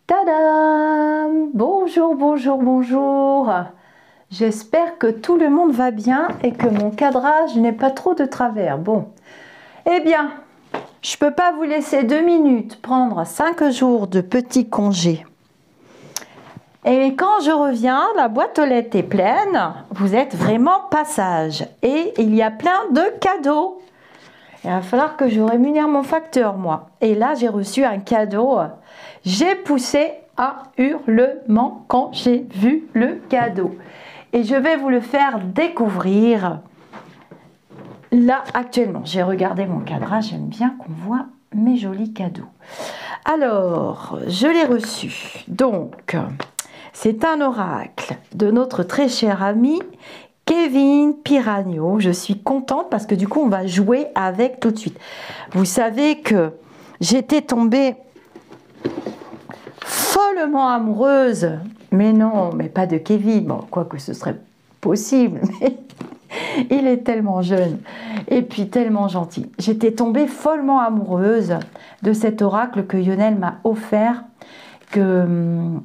Tadam! Bonjour, bonjour, bonjour. J'espère que tout le monde va bien et que mon cadrage n'est pas trop de travers. Bon, eh bien, je ne peux pas vous laisser 2 minutes prendre 5 jours de petit congé. Et quand je reviens, la boîte aux lettres est pleine. Vous êtes vraiment pas sage. Et il y a plein de cadeaux. Il va falloir que je rémunère mon facteur, moi. Et là, j'ai reçu un cadeau. J'ai poussé un hurlement quand j'ai vu le cadeau. Et je vais vous le faire découvrir là, actuellement. J'ai regardé mon cadrage, j'aime bien qu'on voit mes jolis cadeaux. Alors, je l'ai reçu. Donc, c'est un oracle de notre très cher ami Kevin Piragno. Je suis contente parce que du coup, on va jouer avec tout de suite. Vous savez que j'étais tombée follement amoureuse, mais non, mais pas de Kevin, bon, quoique ce serait possible, mais il est tellement jeune et puis tellement gentil. J'étais tombée follement amoureuse de cet oracle que Lionel m'a offert, que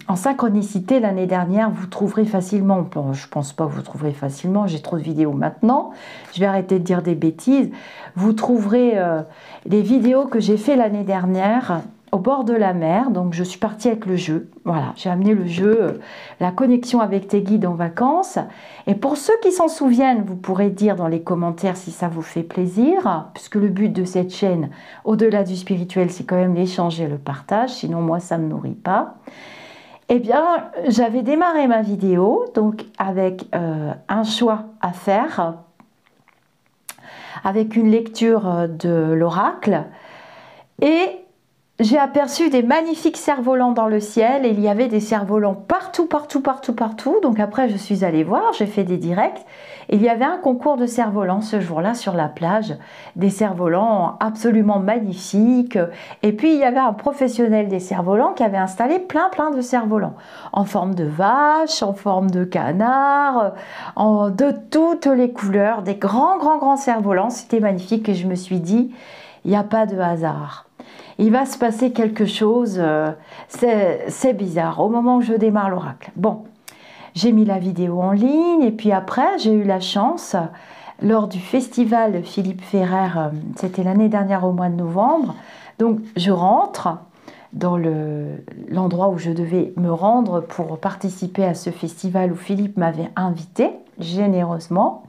en synchronicité l'année dernière, vous trouverez facilement. Bon, je pense pas que vous trouverez facilement, j'ai trop de vidéos maintenant, je vais arrêter de dire des bêtises. Vous trouverez les vidéos que j'ai fait l'année dernière au bord de la mer. Donc je suis partie avec le jeu, voilà, j'ai amené le jeu, la connexion avec tes guides en vacances. Et pour ceux qui s'en souviennent, vous pourrez dire dans les commentaires si ça vous fait plaisir, puisque le but de cette chaîne, au-delà du spirituel, c'est quand même l'échange et le partage, sinon moi ça ne me nourrit pas. Eh bien, j'avais démarré ma vidéo donc avec un choix à faire, avec une lecture de l'oracle, et j'ai aperçu des magnifiques cerfs-volants dans le ciel, et il y avait des cerfs-volants partout, partout, partout, partout. Donc après, je suis allée voir, j'ai fait des directs, et il y avait un concours de cerfs-volants ce jour-là sur la plage, des cerfs-volants absolument magnifiques. Et puis, il y avait un professionnel des cerfs-volants qui avait installé plein de cerfs-volants, en forme de vache, en forme de canard, de toutes les couleurs, des grands cerfs-volants. C'était magnifique, et je me suis dit, il n'y a pas de hasard. Il va se passer quelque chose, c'est bizarre, au moment où je démarre l'oracle. Bon, j'ai mis la vidéo en ligne, et puis après, j'ai eu la chance, lors du festival Philippe Ferrer, c'était l'année dernière au mois de novembre, donc je rentre dans l'endroit où je devais me rendre pour participer à ce festival où Philippe m'avait invité, généreusement.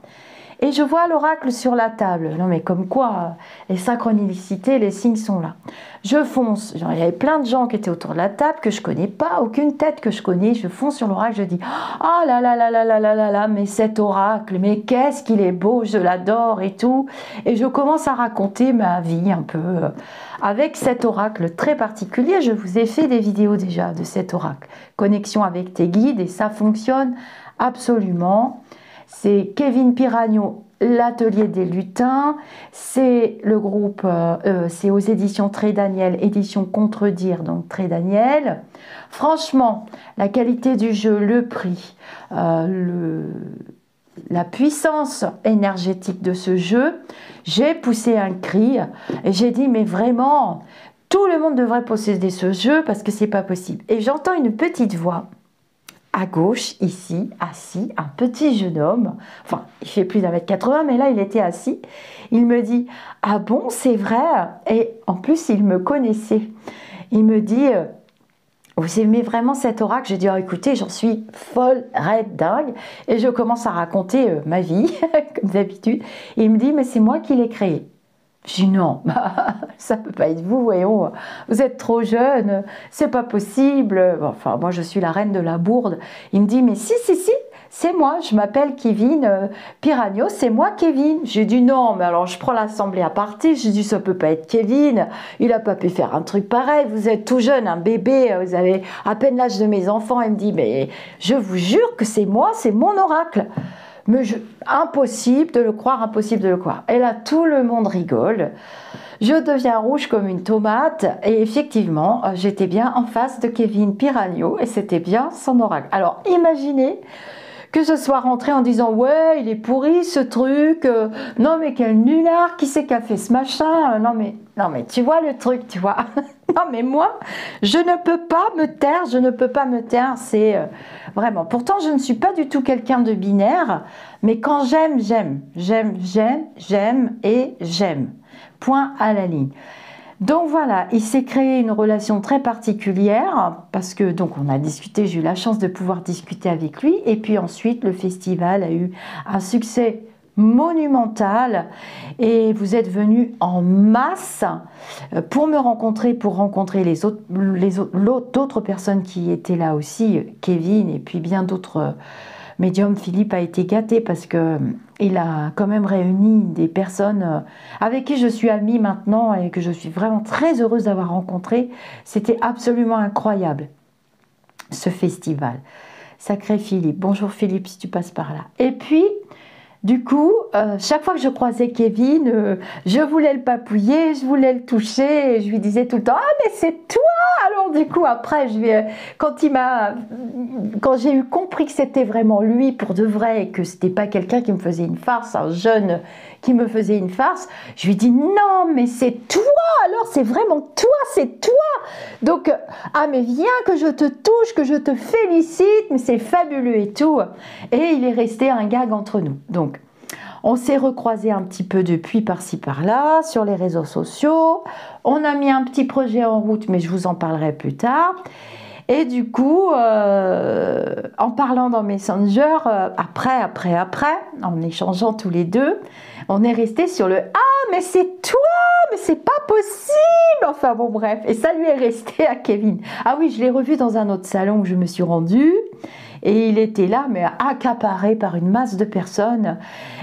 Et je vois l'oracle sur la table. Non mais comme quoi, les synchronicités, les signes sont là. Je fonce. Genre, il y avait plein de gens qui étaient autour de la table que je connais pas, aucune tête que je connais. Je fonce sur l'oracle, je dis « Oh là là là là là là là là, mais cet oracle, mais qu'est-ce qu'il est beau, je l'adore et tout. » Et je commence à raconter ma vie un peu avec cet oracle très particulier. Je vous ai fait des vidéos déjà de cet oracle. Connexion avec tes guides, et ça fonctionne absolument. C'est Kevin Piragno, l'atelier des lutins, c'est le groupe, c'est aux éditions Très Daniel, édition Contredire, donc Très Daniel. Franchement, la qualité du jeu, le prix, la puissance énergétique de ce jeu, j'ai poussé un cri et j'ai dit mais vraiment, tout le monde devrait posséder ce jeu parce que c'est pas possible. Et j'entends une petite voix à gauche, ici, assis, un petit jeune homme, enfin, il fait plus d'1m80, mais là, il était assis. Il me dit, « Ah bon, c'est vrai ?» Et en plus, il me connaissait. Il me dit, « Vous aimez vraiment cet oracle ?» J'ai dit, « Oh, écoutez, j'en suis folle, raide, dingue. » Et je commence à raconter ma vie, comme d'habitude. Et il me dit, « Mais c'est moi qui l'ai créé. » Je dis non, ça peut pas être vous, voyons, vous êtes trop jeune, c'est pas possible. Enfin, moi je suis la reine de la bourde. Il me dit mais si, c'est moi, je m'appelle Kevin Piragno, c'est moi Kevin. J'ai dit non, mais alors je prends l'assemblée à partie, j'ai dit ça peut pas être Kevin, il a pas pu faire un truc pareil, vous êtes tout jeune, un bébé, vous avez à peine l'âge de mes enfants. Il me dit mais je vous jure que c'est moi, c'est mon oracle. Mais impossible de le croire, impossible de le croire. Et là, tout le monde rigole. Je deviens rouge comme une tomate. Et effectivement, j'étais bien en face de Kevin Piragno et c'était bien son oracle. Alors, imaginez que ce soit rentré en disant ouais il est pourri ce truc, non mais quel nulard, qui c'est qui a fait ce machin, non mais tu vois le truc, tu vois. Non mais moi je ne peux pas me taire, je ne peux pas me taire, c'est vraiment, pourtant je ne suis pas du tout quelqu'un de binaire, mais quand j'aime, j'aime et j'aime, point à la ligne. Donc voilà, il s'est créé une relation très particulière parce que donc on a discuté, j'ai eu la chance de pouvoir discuter avec lui, et puis ensuite le festival a eu un succès monumental et vous êtes venus en masse pour me rencontrer, pour rencontrer d'autres personnes qui étaient là aussi, Kevin et puis bien d'autres médiums. Philippe a été gâté parce que il a quand même réuni des personnes avec qui je suis amie maintenant et que je suis vraiment très heureuse d'avoir rencontré. C'était absolument incroyable, ce festival. Sacré Philippe. Bonjour Philippe, si tu passes par là. Et puis, du coup, chaque fois que je croisais Kevin, je voulais le papouiller, je voulais le toucher, et je lui disais tout le temps « Ah, mais c'est toi !» Alors du coup, après, quand j'ai eu compris que c'était vraiment lui pour de vrai, et que c'était pas quelqu'un qui me faisait une farce, un jeune qui me faisait une farce, je lui dis « Non, mais c'est toi, alors c'est vraiment toi, c'est toi !» Donc, ah mais viens que je te touche, que je te félicite, mais c'est fabuleux et tout. Et il est resté un gag entre nous. Donc, on s'est recroisés un petit peu depuis par-ci par-là, sur les réseaux sociaux. On a mis un petit projet en route, mais je vous en parlerai plus tard. Et du coup, en parlant dans Messenger, après, en échangeant tous les deux, on est resté sur le « Ah, mais c'est toi, mais c'est pas possible !» Enfin bon, bref. Et ça lui est resté à Kevin. Ah oui, je l'ai revu dans un autre salon où je me suis rendue. Et il était là, mais accaparé par une masse de personnes.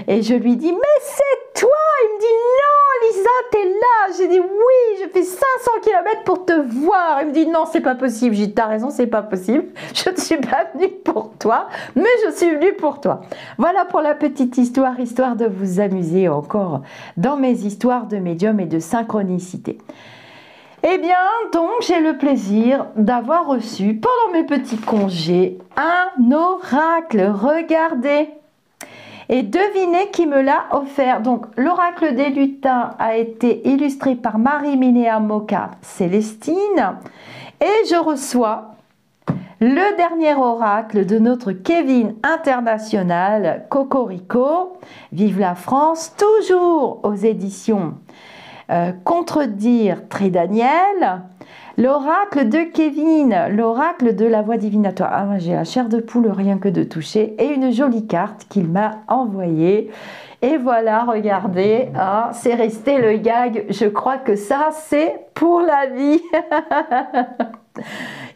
Et je lui dis « Mais c'est toi !» Il me dit « Non, Lisa, t'es là !» J'ai dit « Oui, je fais 500 km pour te voir !» Il me dit « Non, c'est pas possible. » J'ai dit « T'as raison, c'est pas possible. Je ne suis pas venue pour toi, mais je suis venue pour toi. » Voilà pour la petite histoire, histoire de vous amuser encore dans mes histoires de médium et de synchronicité. Eh bien, donc, j'ai le plaisir d'avoir reçu, pendant mes petits congés, un oracle. Regardez! Et devinez qui me l'a offert. Donc, l'oracle des lutins a été illustré par Marie-Minéa Moka Célestine. Et je reçois le dernier oracle de notre Kevin international, Cocorico. Vive la France, toujours aux éditions Contredire Trédaniel, l'oracle de Kevin, l'oracle de la voix divinatoire. Ah, moi j'ai la chair de poule rien que de toucher, et une jolie carte qu'il m'a envoyée. Et voilà, regardez, hein, c'est resté le gag. Je crois que ça, c'est pour la vie.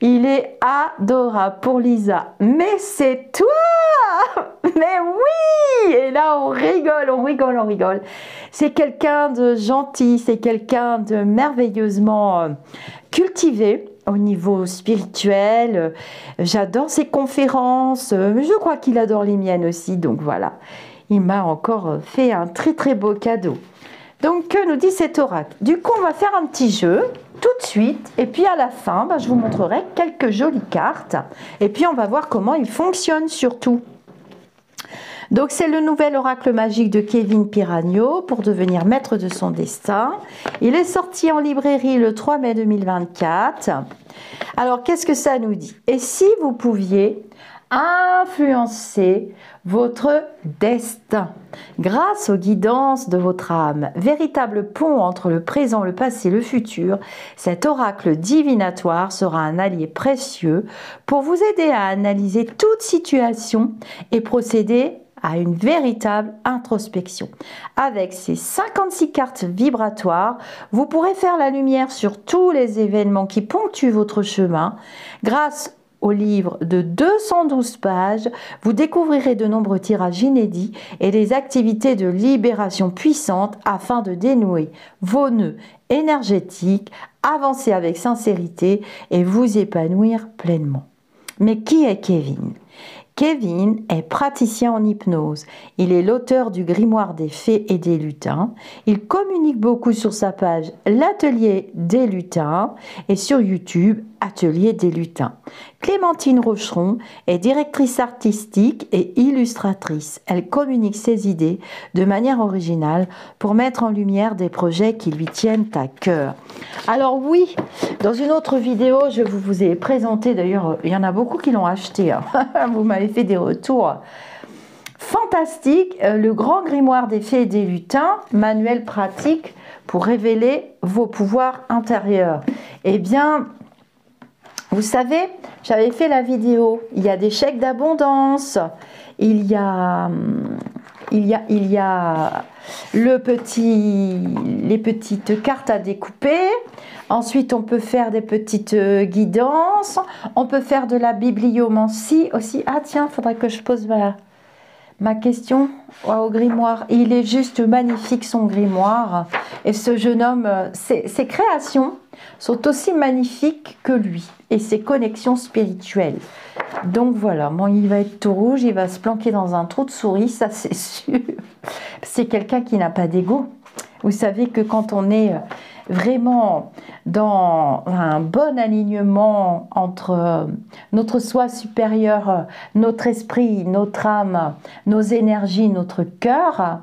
Il est adorable pour Lisa. Mais c'est toi! Mais oui! Et là, on rigole, on rigole, on rigole. C'est quelqu'un de gentil, c'est quelqu'un de merveilleusement cultivé au niveau spirituel. J'adore ses conférences. Je crois qu'il adore les miennes aussi. Donc voilà, il m'a encore fait un très très beau cadeau. Donc, que nous dit cet oracle? Du coup, on va faire un petit jeu tout de suite. Et puis, à la fin, je vous montrerai quelques jolies cartes. Et puis, on va voir comment il fonctionne surtout. Donc, c'est le nouvel oracle magique de Kevin Piragno pour devenir maître de son destin. Il est sorti en librairie le 3 mai 2024. Alors, qu'est-ce que ça nous dit? Et si vous pouviez influencer votre destin grâce aux guidances de votre âme, véritable pont entre le présent, le passé et le futur, cet oracle divinatoire sera un allié précieux pour vous aider à analyser toute situation et procéder à une véritable introspection. Avec ces 56 cartes vibratoires, vous pourrez faire la lumière sur tous les événements qui ponctuent votre chemin. Grâce au livre de 212 pages, vous découvrirez de nombreux tirages inédits et des activités de libération puissantes afin de dénouer vos nœuds énergétiques, avancer avec sincérité et vous épanouir pleinement. Mais qui est Kevin ? Kevin est praticien en hypnose. Il est l'auteur du grimoire des fées et des lutins. Il communique beaucoup sur sa page L'Atelier des lutins et sur YouTube Atelier des Lutins. Clémentine Rocheron est directrice artistique et illustratrice. Elle communique ses idées de manière originale pour mettre en lumière des projets qui lui tiennent à cœur. Alors oui, dans une autre vidéo, je vous ai présenté, d'ailleurs, il y en a beaucoup qui l'ont acheté, hein. Vous m'avez fait des retours fantastiques, le grand grimoire des fées et des lutins, manuel pratique pour révéler vos pouvoirs intérieurs. Eh bien, vous savez, j'avais fait la vidéo, il y a des chèques d'abondance, il y a les petites cartes à découper. Ensuite, on peut faire des petites guidances. On peut faire de la bibliomancie aussi. Ah tiens, il faudrait que je pose ma question au grimoire. Il est juste magnifique, son grimoire. Et ce jeune homme, ses créations sont aussi magnifiques que lui. Et ses connexions spirituelles. Donc voilà, bon, il va être tout rouge, il va se planquer dans un trou de souris, ça c'est sûr. C'est quelqu'un qui n'a pas d'ego. Vous savez que quand on est vraiment dans un bon alignement entre notre soi supérieur, notre esprit, notre âme, nos énergies, notre cœur,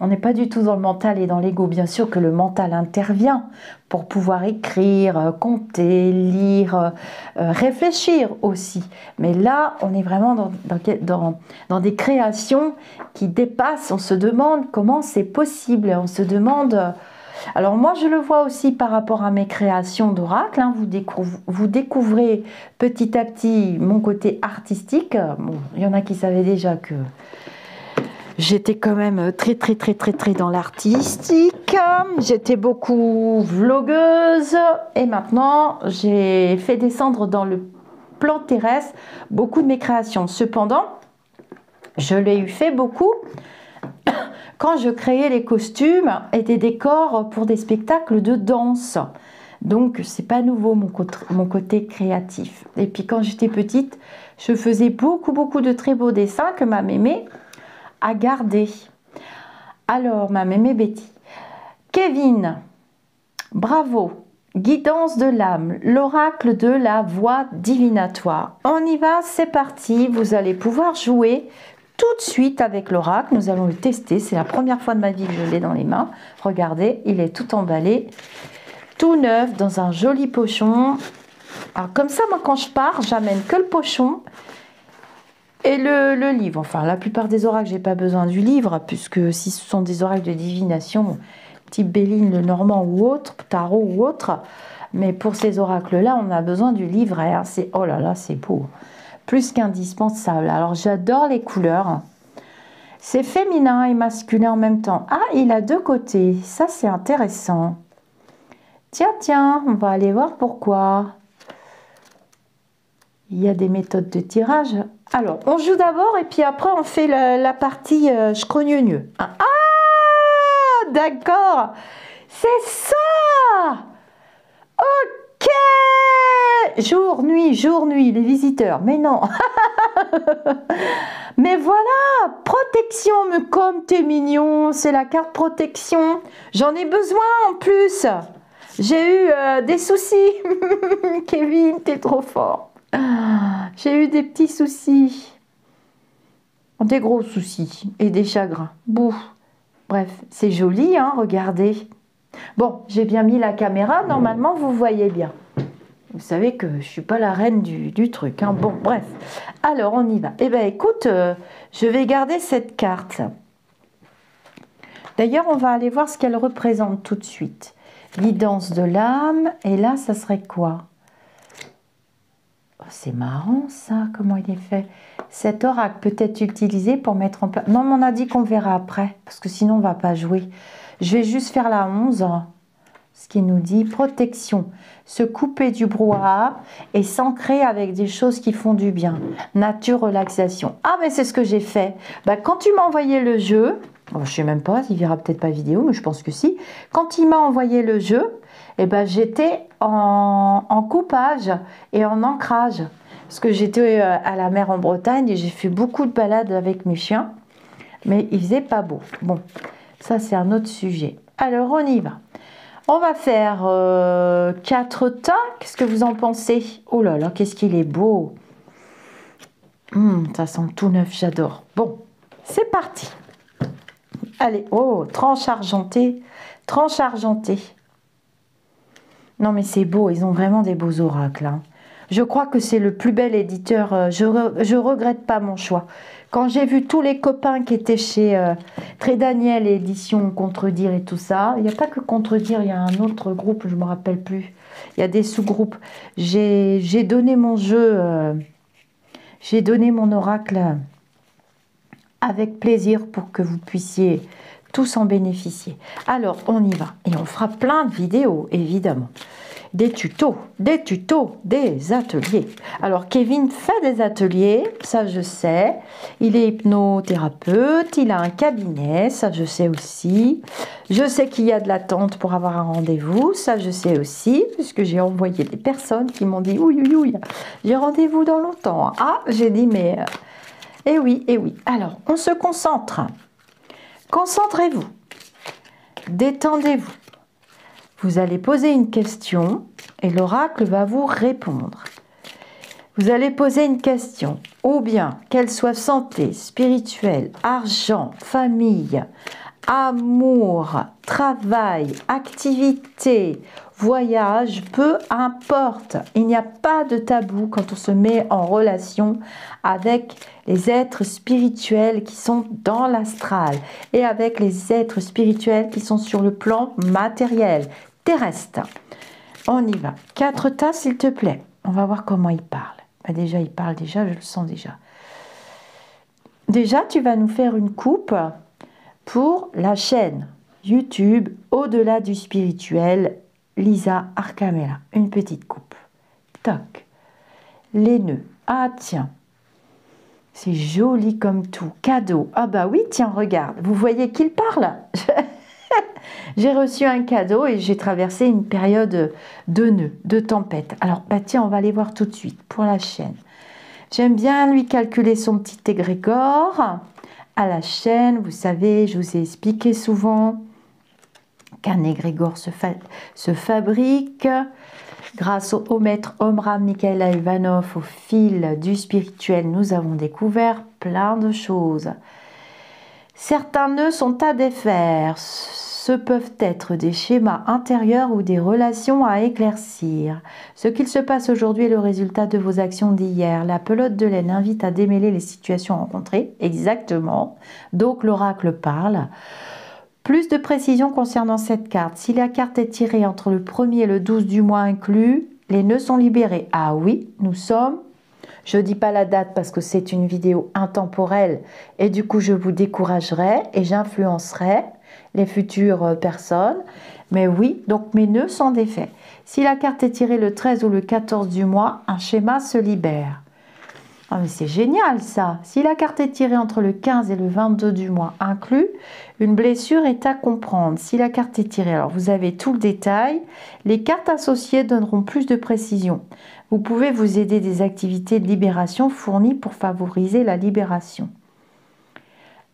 on n'est pas du tout dans le mental et dans l'ego. Bien sûr que le mental intervient pour pouvoir écrire, compter, lire, réfléchir aussi. Mais là, on est vraiment dans des créations qui dépassent. On se demande comment c'est possible. On se demande... Alors moi, je le vois aussi par rapport à mes créations d'oracle. Hein. Vous découvrez petit à petit mon côté artistique. Bon, il y en a qui savaient déjà que... J'étais quand même très dans l'artistique, j'étais beaucoup vlogueuse et maintenant j'ai fait descendre dans le plan terrestre beaucoup de mes créations. Cependant, je l'ai eu fait beaucoup quand je créais les costumes et des décors pour des spectacles de danse. Donc c'est pas nouveau mon côté créatif. Et puis quand j'étais petite, je faisais beaucoup de très beaux dessins que ma mémé à garder. Alors, ma mémé Betty. Kevin, bravo. Guidance de l'âme, l'oracle de la voix divinatoire. On y va, c'est parti. Vous allez pouvoir jouer tout de suite avec l'oracle. Nous allons le tester. C'est la première fois de ma vie que je l'ai dans les mains. Regardez, il est tout emballé, tout neuf, dans un joli pochon. Alors, comme ça, moi, quand je pars, j'amène que le pochon et le livre. Enfin, la plupart des oracles, j'ai pas besoin du livre, puisque si ce sont des oracles de divination, type Béline, le Normand ou autre, Tarot ou autre, mais pour ces oracles-là, on a besoin du livret. Hein. C'est, oh là là, c'est beau. Plus qu'indispensable. Alors, j'adore les couleurs. C'est féminin et masculin en même temps. Ah, il a deux côtés. Ça, c'est intéressant. Tiens, on va aller voir pourquoi. Il y a des méthodes de tirage. Alors, on joue d'abord et puis après, on fait la partie scrogneux. Ah, d'accord. C'est ça. Ok. Jour, nuit, les visiteurs. Mais non. Mais voilà, protection. Mais comme t'es mignon, c'est la carte protection. J'en ai besoin en plus. J'ai eu des soucis. Kevin, t'es trop fort. J'ai eu des petits soucis, des gros soucis et des chagrins. Bouf. Bref, c'est joli, hein, regardez. Bon, j'ai bien mis la caméra, normalement vous voyez bien. Vous savez que je ne suis pas la reine du truc. Hein. Bon, bref. Alors, on y va. Eh bien, écoute, je vais garder cette carte. D'ailleurs, on va aller voir ce qu'elle représente tout de suite. Guidance de l'âme. Et là, ça serait quoi? C'est marrant ça, comment il est fait. Cet oracle peut être utilisé pour mettre en place... Non, mais on a dit qu'on verra après, parce que sinon on ne va pas jouer. Je vais juste faire la 11, ce qui nous dit protection. Se couper du brouhaha et s'ancrer avec des choses qui font du bien. Nature, relaxation. Ah, mais c'est ce que j'ai fait. Bah, quand tu m'as envoyé le jeu, je ne sais même pas, il verra peut-être pas vidéo, mais je pense que si. Quand il m'a envoyé le jeu, eh ben, j'étais en coupage et en ancrage. Parce que j'étais à la mer en Bretagne et j'ai fait beaucoup de balades avec mes chiens. Mais il faisait pas beau. Bon, ça c'est un autre sujet. Alors on y va. On va faire 4 tas. Qu'est-ce que vous en pensez? Oh là là, qu'est-ce qu'il est beau. Ça sent tout neuf, j'adore. Bon, c'est parti. Allez, oh, tranche argentée. Tranche argentée. Non mais c'est beau, ils ont vraiment des beaux oracles. Hein. Je crois que c'est le plus bel éditeur. Je regrette pas mon choix. Quand j'ai vu tous les copains qui étaient chez Très Daniel et Édition Contredire et tout ça, il n'y a pas que Contredire, il y a un autre groupe, je ne me rappelle plus. Il y a des sous-groupes. J'ai donné mon jeu, j'ai donné mon oracle avec plaisir pour que vous puissiez tous en bénéficier. Alors, on y va. Et on fera plein de vidéos, évidemment. Des tutos, des ateliers. Alors, Kevin fait des ateliers, ça je sais. Il est hypnothérapeute, il a un cabinet, ça je sais aussi. Je sais qu'il y a de l'attente pour avoir un rendez-vous, ça je sais aussi, puisque j'ai envoyé des personnes qui m'ont dit « Oui, oui, oui, j'ai rendez-vous dans longtemps. » Ah, j'ai dit « Mais... eh oui, eh oui. » Alors, on se concentre. Concentrez-vous. Détendez-vous. Vous allez poser une question et l'oracle va vous répondre. Vous allez poser une question, ou bien qu'elle soit santé, spirituelle, argent, famille, amour, travail, activité, voyage, peu importe. Il n'y a pas de tabou quand on se met en relation avec les êtres spirituels qui sont dans l'astral et avec les êtres spirituels qui sont sur le plan matériel, terrestre. On y va. 4 tas, s'il te plaît. On va voir comment il parle. Ben déjà, il parle déjà, je le sens déjà. Déjà, tu vas nous faire une coupe pour la chaîne YouTube Au-delà du spirituel, Lisa Arcamella. Une petite coupe. Toc. Les nœuds. Ah tiens. C'est joli comme tout. Cadeau. Ah bah oui, tiens, regarde. Vous voyez qu'il parle. J'ai reçu un cadeau et j'ai traversé une période de nœuds, de tempête. Alors, bah tiens, on va aller voir tout de suite pour la chaîne. J'aime bien lui calculer son petit égrégore. À la chaîne, vous savez, je vous ai expliqué souvent qu'un égrégore se fabrique grâce au maître Omram Mikhaïla Ivanov, au fil du spirituel. Nous avons découvert plein de choses. Certains nœuds sont à défaire. Ce peuvent être des schémas intérieurs ou des relations à éclaircir. Ce qu'il se passe aujourd'hui est le résultat de vos actions d'hier. La pelote de laine invite à démêler les situations rencontrées. Exactement. Donc l'oracle parle. Plus de précision concernant cette carte. Si la carte est tirée entre le 1er et le 12 du mois inclus, les nœuds sont libérés. Ah oui, nous sommes... Je ne dis pas la date parce que c'est une vidéo intemporelle et du coup je vous découragerai et j'influencerai les futures personnes. Mais oui, donc mes nœuds sont défaits. Si la carte est tirée le 13 ou le 14 du mois, un schéma se libère. Ah mais c'est génial ça. Si la carte est tirée entre le 15 et le 22 du mois inclus, une blessure est à comprendre. Si la carte est tirée, alors vous avez tout le détail. Les cartes associées donneront plus de précision. Vous pouvez vous aider des activités de libération fournies pour favoriser la libération.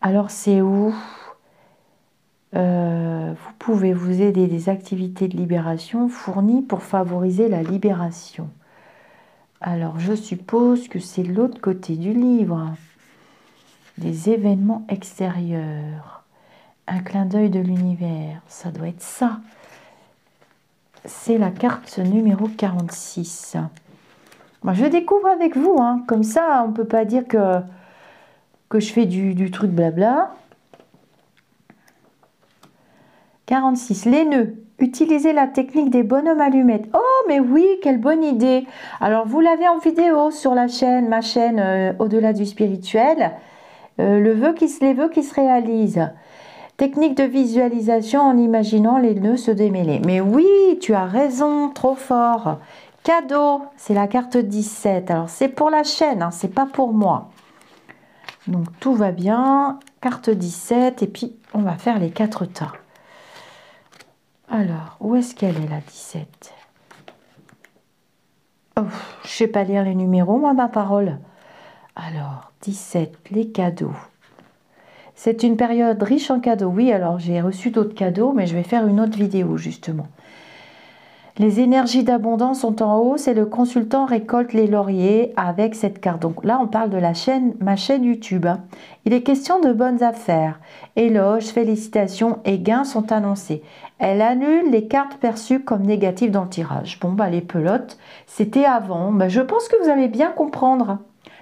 Alors c'est où vous pouvez vous aider des activités de libération fournies pour favoriser la libération. Alors, je suppose que c'est l'autre côté du livre. Des événements extérieurs. Un clin d'œil de l'univers. Ça doit être ça. C'est la carte numéro 46. Moi, je découvre avec vous. Hein. Comme ça, on ne peut pas dire que je fais du truc blabla. 46. Les nœuds. Utilisez la technique des bonhommes allumettes. Oh, mais oui, quelle bonne idée. Alors, vous l'avez en vidéo sur la chaîne, ma chaîne Au-delà du spirituel. Les vœux qui se réalisent. Technique de visualisation en imaginant les nœuds se démêler. Mais oui, tu as raison, trop fort. Cadeau, c'est la carte 17. Alors, c'est pour la chaîne, hein, c'est pas pour moi. Donc, tout va bien. Carte 17, et puis, on va faire les 4 tas. Alors, où est-ce qu'elle est la 17? Oh, je ne sais pas lire les numéros, moi, ma parole. Alors, 17, les cadeaux. C'est une période riche en cadeaux. Oui, alors j'ai reçu d'autres cadeaux, mais je vais faire une autre vidéo justement. Les énergies d'abondance sont en hausse et le consultant récolte les lauriers avec cette carte. Donc là, on parle de ma chaîne YouTube. Il est question de bonnes affaires. Éloges, félicitations et gains sont annoncés. Elle annule les cartes perçues comme négatives dans le tirage. Bon, bah les pelotes, c'était avant. Bah, je pense que vous allez bien comprendre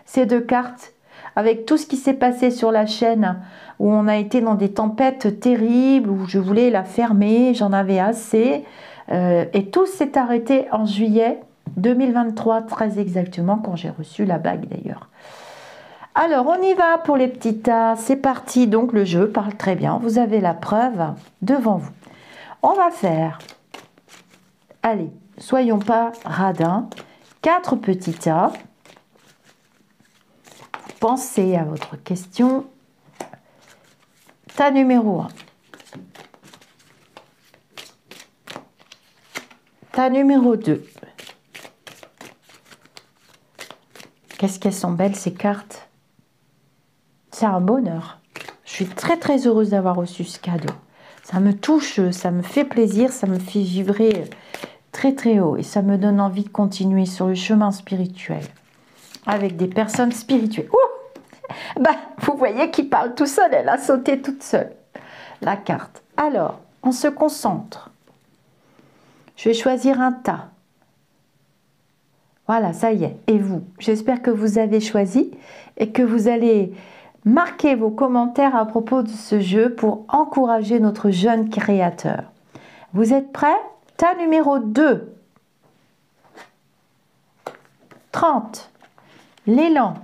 ces deux cartes. Avec tout ce qui s'est passé sur la chaîne, où on a été dans des tempêtes terribles, où je voulais la fermer, j'en avais assez. Et tout s'est arrêté en juillet 2023, très exactement, quand j'ai reçu la bague d'ailleurs. Alors, on y va pour les petits tas. C'est parti, donc le jeu parle très bien. Vous avez la preuve devant vous. On va faire, allez, soyons pas radins, 4 petits tas. Pensez à votre question. Tas numéro 1. Tas numéro 2. Qu'est-ce qu'elles sont belles ces cartes. C'est un bonheur. Je suis très très heureuse d'avoir reçu ce cadeau. Ça me touche, ça me fait plaisir, ça me fait vibrer très très haut. Et ça me donne envie de continuer sur le chemin spirituel. Avec des personnes spirituelles. Ouh, bah, vous voyez qu'il parle tout seul, elle a sauté toute seule. La carte. Alors, on se concentre. Je vais choisir un tas. Voilà, ça y est. Et vous? J'espère que vous avez choisi et que vous allez marquer vos commentaires à propos de ce jeu pour encourager notre jeune créateur. Vous êtes prêts? Tas numéro 2. 30. L'élan.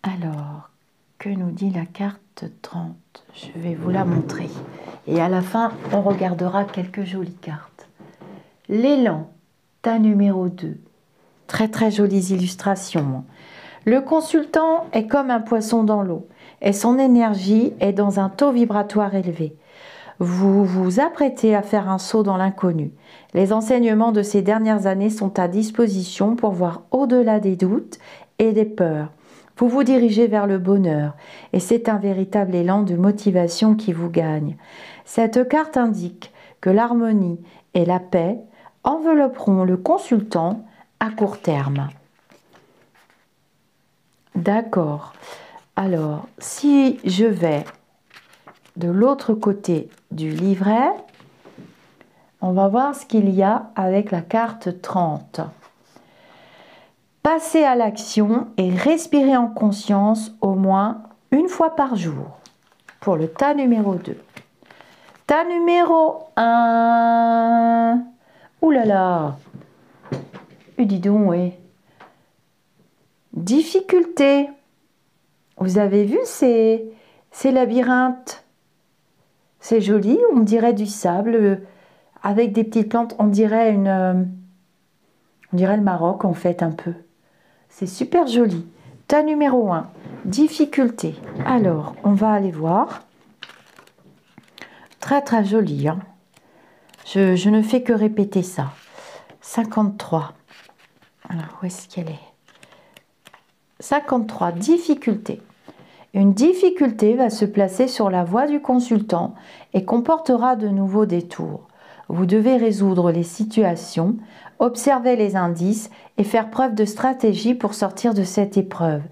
Alors, que nous dit la carte 30? Je vais vous la montrer. Et à la fin, on regardera quelques jolies cartes. L'élan, tas numéro 2. Très très jolies illustrations. Le consultant est comme un poisson dans l'eau et son énergie est dans un taux vibratoire élevé. Vous vous apprêtez à faire un saut dans l'inconnu. Les enseignements de ces dernières années sont à disposition pour voir au-delà des doutes et des peurs. Vous vous dirigez vers le bonheur et c'est un véritable élan de motivation qui vous gagne. Cette carte indique que l'harmonie et la paix envelopperont le consultant à court terme. D'accord. Alors, si je vais de l'autre côté du livret, on va voir ce qu'il y a avec la carte 30. Passez à l'action et respirez en conscience au moins une fois par jour pour le tas numéro 2. Tas numéro 1. Ouh là là. Dis donc, oui. Difficulté. Vous avez vu ces labyrinthes? C'est joli, on dirait du sable avec des petites plantes. On dirait le Maroc en fait un peu. C'est super joli. Tas numéro 1. Difficulté. Alors, on va aller voir. Très très joli. Hein. Je ne fais que répéter ça. 53. Alors, où est-ce qu'elle est? 53. Difficulté. Une difficulté va se placer sur la voie du consultant et comportera de nouveaux détours. Vous devez résoudre les situations, observer les indices et faire preuve de stratégie pour sortir de cette épreuve.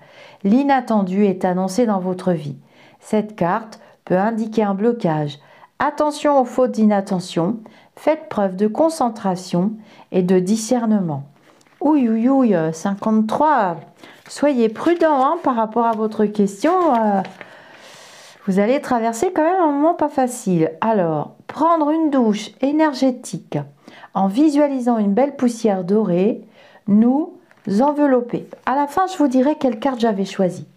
L'inattendu est annoncé dans votre vie. Cette carte peut indiquer un blocage. Attention aux fautes d'inattention, faites preuve de concentration et de discernement. Ouïe, ouïe, ouïe, 53. Soyez prudent hein, par rapport à votre question. Vous allez traverser quand même un moment pas facile. Alors, prendre une douche énergétique en visualisant une belle poussière dorée, nous envelopper. À la fin, je vous dirai quelle carte j'avais choisie.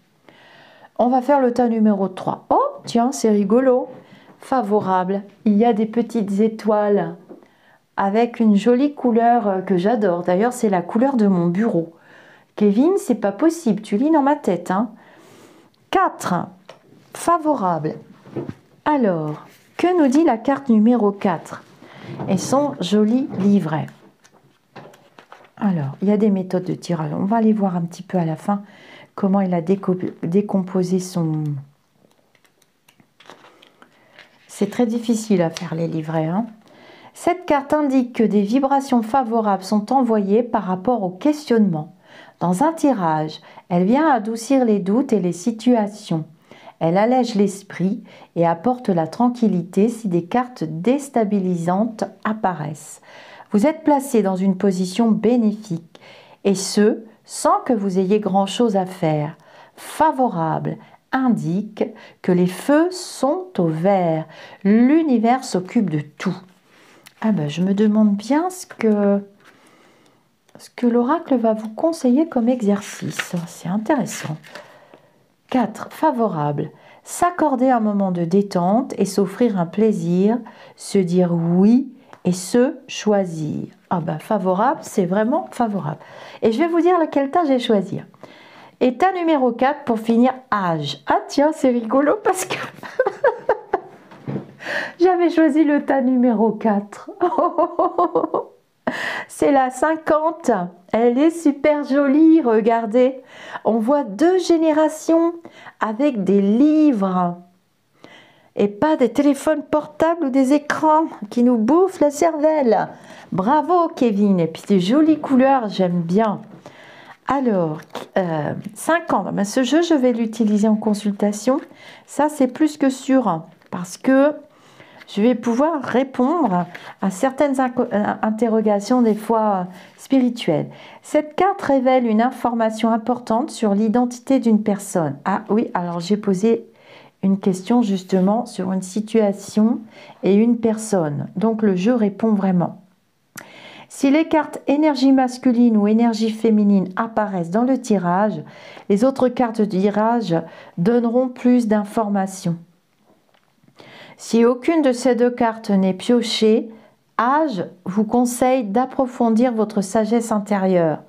On va faire le tas numéro 3. Oh, tiens, c'est rigolo. Favorable. Il y a des petites étoiles avec une jolie couleur que j'adore. D'ailleurs, c'est la couleur de mon bureau. Kevin, c'est pas possible. Tu lis dans ma tête. Hein. 4. Favorable. Alors, que nous dit la carte numéro 4 et son joli livret? Alors, il y a des méthodes de tirage. On va aller voir un petit peu à la fin comment il a décomposé son... C'est très difficile à faire les livrets, hein. Cette carte indique que des vibrations favorables sont envoyées par rapport au questionnement. Dans un tirage, elle vient adoucir les doutes et les situations. Elle allège l'esprit et apporte la tranquillité si des cartes déstabilisantes apparaissent. Vous êtes placé dans une position bénéfique, et ce, sans que vous ayez grand-chose à faire. Favorable indique que les feux sont au vert. L'univers s'occupe de tout. Ah ben, je me demande bien ce que l'oracle va vous conseiller comme exercice. C'est intéressant. 4. Favorable. S'accorder un moment de détente et s'offrir un plaisir, se dire oui et se choisir. Ah ben, favorable, c'est vraiment favorable. Et je vais vous dire lequel tas j'ai choisi. État numéro 4 pour finir, âge. Ah tiens, c'est rigolo parce que j'avais choisi le tas numéro 4. C'est la 50. Elle est super jolie, regardez. On voit 2 générations avec des livres et pas des téléphones portables ou des écrans qui nous bouffent la cervelle. Bravo Kevin. Et puis des jolies couleurs, j'aime bien. Alors, 50. Ben, ce jeu, je vais l'utiliser en consultation. Ça, c'est plus que sûr parce que je vais pouvoir répondre à certaines interrogations, des fois spirituelles. Cette carte révèle une information importante sur l'identité d'une personne. Ah oui, alors j'ai posé une question justement sur une situation et une personne. Donc le jeu répond vraiment. Si les cartes énergie masculine ou énergie féminine apparaissent dans le tirage, les autres cartes de tirage donneront plus d'informations. Si aucune de ces 2 cartes n'est piochée, âge vous conseille d'approfondir votre sagesse intérieure.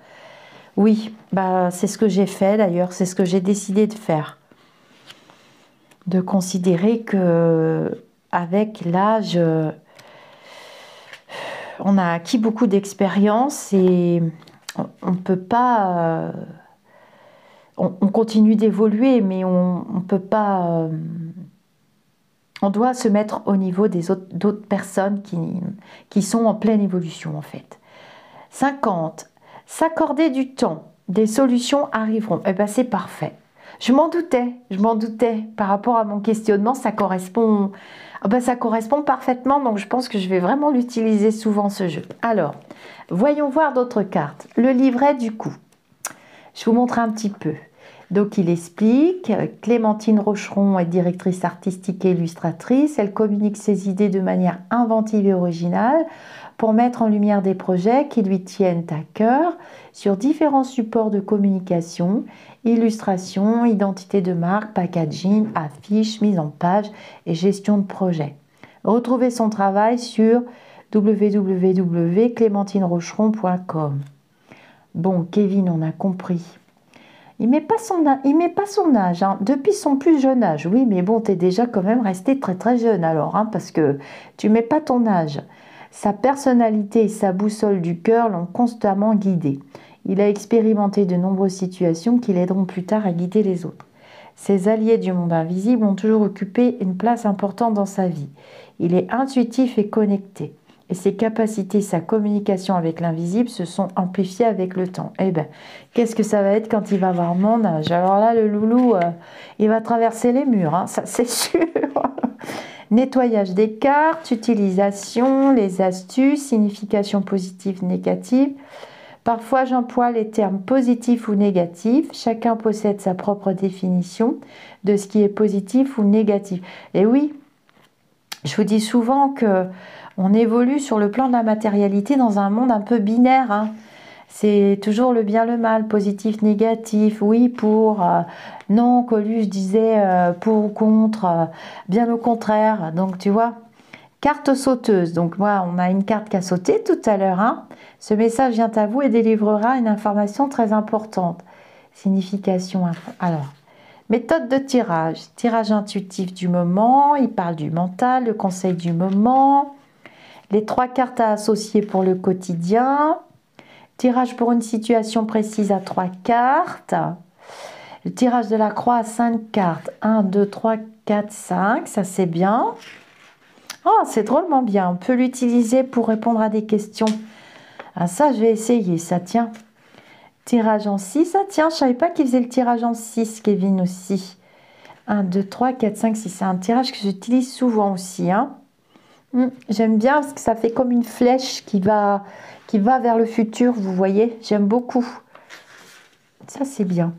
Oui, bah, c'est ce que j'ai fait d'ailleurs, c'est ce que j'ai décidé de faire. De considérer que avec l'âge, on a acquis beaucoup d'expérience et on ne peut pas... on continue d'évoluer, mais on ne peut pas... on doit se mettre au niveau des d'autres personnes qui sont en pleine évolution en fait. 50. S'accorder du temps. Des solutions arriveront. Eh bien, c'est parfait. Je m'en doutais. Par rapport à mon questionnement, ça correspond parfaitement. Donc, je pense que je vais vraiment l'utiliser souvent, ce jeu. Alors, voyons voir d'autres cartes. Le livret du coup. Je vous montre un petit peu. Donc, il explique, Clémentine Rocheron est directrice artistique et illustratrice. Elle communique ses idées de manière inventive et originale pour mettre en lumière des projets qui lui tiennent à cœur sur différents supports de communication, illustration, identité de marque, packaging, affiches, mise en page et gestion de projet. Retrouvez son travail sur www.clémentinerocheron.com. Bon, Kevin, on a compris. Il met pas son âge, hein, depuis son plus jeune âge. Oui, mais bon, tu es déjà quand même resté très très jeune alors, hein, parce que tu mets pas ton âge. Sa personnalité et sa boussole du cœur l'ont constamment guidé. Il a expérimenté de nombreuses situations qui l'aideront plus tard à guider les autres. Ses alliés du monde invisible ont toujours occupé une place importante dans sa vie. Il est intuitif et connecté. Et ses capacités, sa communication avec l'invisible se sont amplifiées avec le temps. Eh bien, qu'est-ce que ça va être quand il va avoir mon âge? Alors là, le loulou, il va traverser les murs, hein, ça c'est sûr. Nettoyage des cartes, utilisation, les astuces, signification positive, négative. Parfois, j'emploie les termes positifs ou négatifs. Chacun possède sa propre définition de ce qui est positif ou négatif. Et oui, je vous dis souvent que on évolue sur le plan de la matérialité dans un monde un peu binaire, hein. C'est toujours le bien, le mal, positif, négatif, oui, pour, non, Coluche disait pour ou contre, bien au contraire. Donc, tu vois, carte sauteuse. Donc, moi, on a une carte qui a sauté tout à l'heure, hein. Ce message vient à vous et délivrera une information très importante. Signification, alors... Méthode de tirage. Tirage intuitif du moment. Il parle du mental, le conseil du moment. Les 3 cartes à associer pour le quotidien. Tirage pour une situation précise à 3 cartes. Le tirage de la croix à 5 cartes. 1, 2, 3, 4, 5. Ça, c'est bien. Oh, c'est drôlement bien. On peut l'utiliser pour répondre à des questions. Ah, ça, je vais essayer. Ça, tiens. Tirage en 6. Ah, tiens, je ne savais pas qu'il faisait le tirage en 6, Kevin aussi. 1, 2, 3, 4, 5, 6. C'est un tirage que j'utilise souvent aussi. Hein. J'aime bien parce que ça fait comme une flèche qui va vers le futur, vous voyez. J'aime beaucoup. Ça, c'est bien.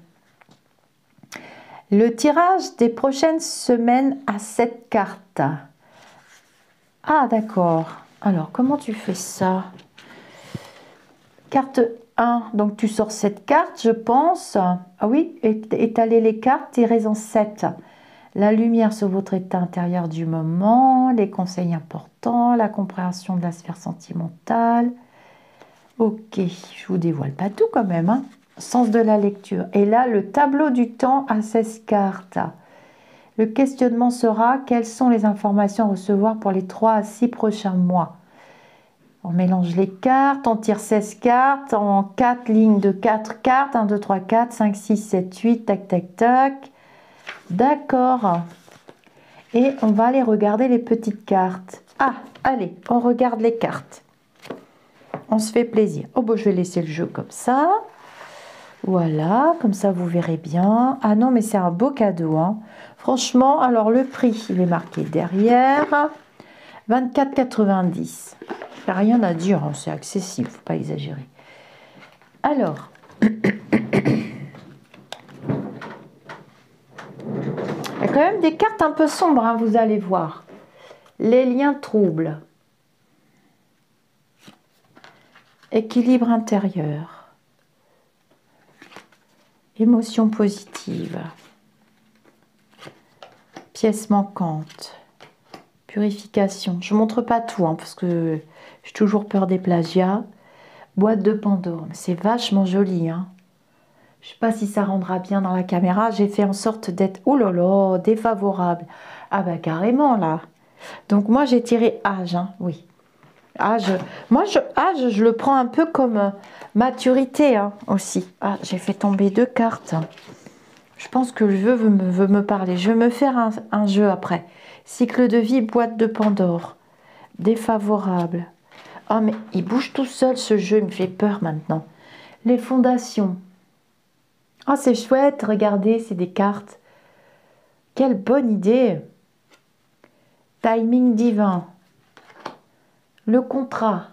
Le tirage des prochaines semaines à 7 cartes. Ah, d'accord. Alors, comment tu fais ça? Carte 1, donc tu sors 7 cartes, je pense. Ah oui, étaler les cartes, tirez en 7. La lumière sur votre état intérieur du moment, les conseils importants, la compréhension de la sphère sentimentale. Ok, je vous dévoile pas tout quand même. Hein. Sens de la lecture. Et là, le tableau du temps à 16 cartes. Le questionnement sera: quelles sont les informations à recevoir pour les 3 à 6 prochains mois? On mélange les cartes, on tire 16 cartes en 4 lignes de 4 cartes. 1, 2, 3, 4, 5, 6, 7, 8, tac, tac, tac. D'accord. Et on va aller regarder les petites cartes. Ah, allez, on regarde les cartes. On se fait plaisir. Oh, bon, je vais laisser le jeu comme ça. Voilà, comme ça vous verrez bien. Ah non, mais c'est un beau cadeau. Hein. Franchement, alors le prix, il est marqué derrière. 24,90. Il n'y a rien à dire, hein, c'est accessible, faut pas exagérer. Alors, il y a quand même des cartes un peu sombres, hein, vous allez voir. Les liens troubles. Équilibre intérieur. Émotion positive. Pièce manquante. Purification. Je ne montre pas tout, hein, parce que j'ai toujours peur des plagiats. Boîte de Pandore. C'est vachement joli. Hein. Je ne sais pas si ça rendra bien dans la caméra. J'ai fait en sorte d'être, oh là là, défavorable. Ah bah carrément là. Donc moi j'ai tiré âge, hein, oui. Âge. Moi, âge, je le prends un peu comme maturité hein, aussi. Ah, j'ai fait tomber 2 cartes. Je pense que le jeu veut me parler. Je vais me faire un jeu après. Cycle de vie, boîte de Pandore. Défavorable. Oh, mais il bouge tout seul ce jeu, il me fait peur maintenant. Les fondations. Oh, c'est chouette, regardez, c'est des cartes. Quelle bonne idée. Timing divin. Le contrat.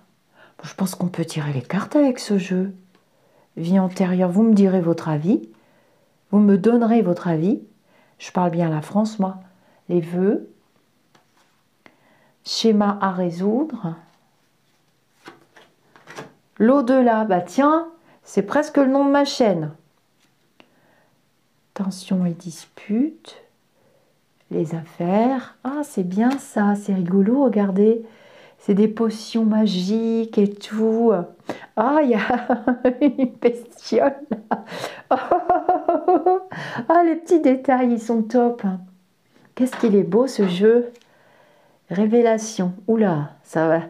Je pense qu'on peut tirer les cartes avec ce jeu. Vie antérieure, vous me direz votre avis. Vous me donnerez votre avis. Je parle bien la France, moi. Les vœux. Schéma à résoudre. L'au-delà, bah tiens, c'est presque le nom de ma chaîne. Tension et dispute. Les affaires. Ah, c'est bien ça, c'est rigolo, regardez. C'est des potions magiques et tout. Ah, il y a une bestiole là. Ah, les petits détails, ils sont top. Qu'est-ce qu'il est beau ce jeu. Révélation. Oula, ça va.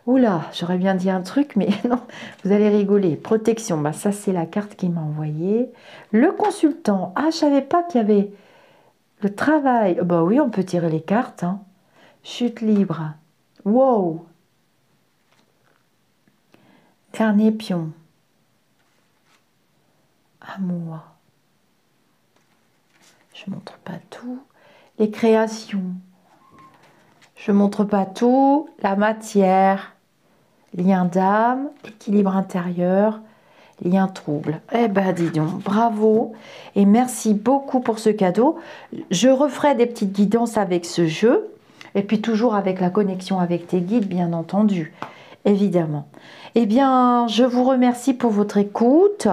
Oula, j'aurais bien dit un truc, mais non, vous allez rigoler. Protection, bah ça c'est la carte qu'il m'a envoyée. Le consultant. Ah, je savais pas qu'il y avait le travail. Bah oui, on peut tirer les cartes. Hein. Chute libre. Wow. Dernier pion. Amour. Je montre pas tout. Les créations. Je montre pas tout. La matière. Lien d'âme. Équilibre intérieur. Lien trouble. Eh ben dis donc, bravo. Et merci beaucoup pour ce cadeau. Je referai des petites guidances avec ce jeu. Et puis toujours avec la connexion avec tes guides, bien entendu. Évidemment. Eh bien, je vous remercie pour votre écoute.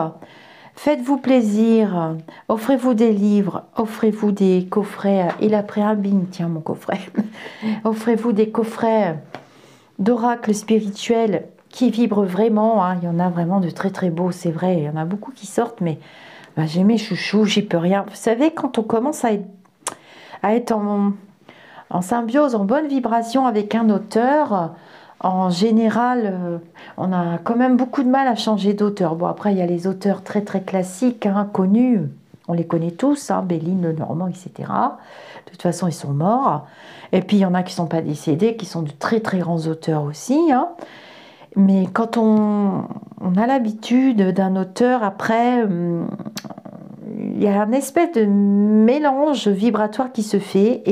Faites-vous plaisir. Offrez-vous des livres. Offrez-vous des coffrets. Il a pris un bing, tiens, mon coffret. Offrez-vous des coffrets d'oracles spirituels qui vibrent vraiment. Hein. Il y en a vraiment de très très beaux, c'est vrai. Il y en a beaucoup qui sortent, mais bah, j'ai mes chouchous, j'y peux rien. Vous savez, quand on commence à être en symbiose, en bonne vibration avec un auteur, En général, on a quand même beaucoup de mal à changer d'auteur. Bon, après, il y a les auteurs très très classiques, hein, connus. On les connaît tous, hein, Béline, Lenormand, etc. De toute façon, ils sont morts. Et puis, il y en a qui ne sont pas décédés, qui sont de très très grands auteurs aussi, hein. Mais quand on a l'habitude d'un auteur, après, il y a un espèce de mélange vibratoire qui se fait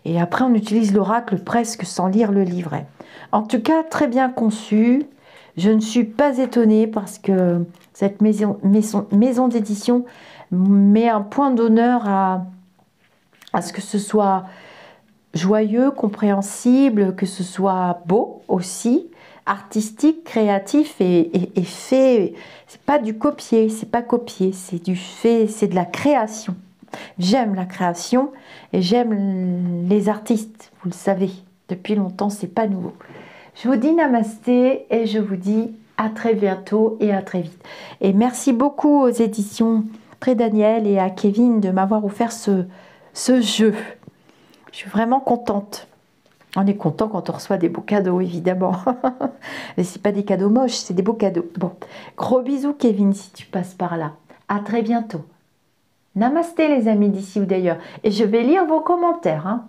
et après on utilise l'oracle presque sans lire le livret. En tout cas, très bien conçu. Je ne suis pas étonnée parce que cette maison d'édition met un point d'honneur à ce que ce soit joyeux, compréhensible, que ce soit beau aussi, artistique, créatif et fait. C'est pas du copier, c'est pas copier, c'est du fait, c'est de la création. J'aime la création et j'aime les artistes, vous le savez, depuis longtemps, c'est pas nouveau. Je vous dis namasté et je vous dis à très bientôt et à très vite. Et merci beaucoup aux éditions Pré Daniel et à Kevin de m'avoir offert ce jeu. Je suis vraiment contente. On est content quand on reçoit des beaux cadeaux, évidemment. Mais c'est pas des cadeaux moches, c'est des beaux cadeaux. Bon, gros bisous Kevin si tu passes par là. À très bientôt. Namasté les amis d'ici ou d'ailleurs. Et je vais lire vos commentaires, hein.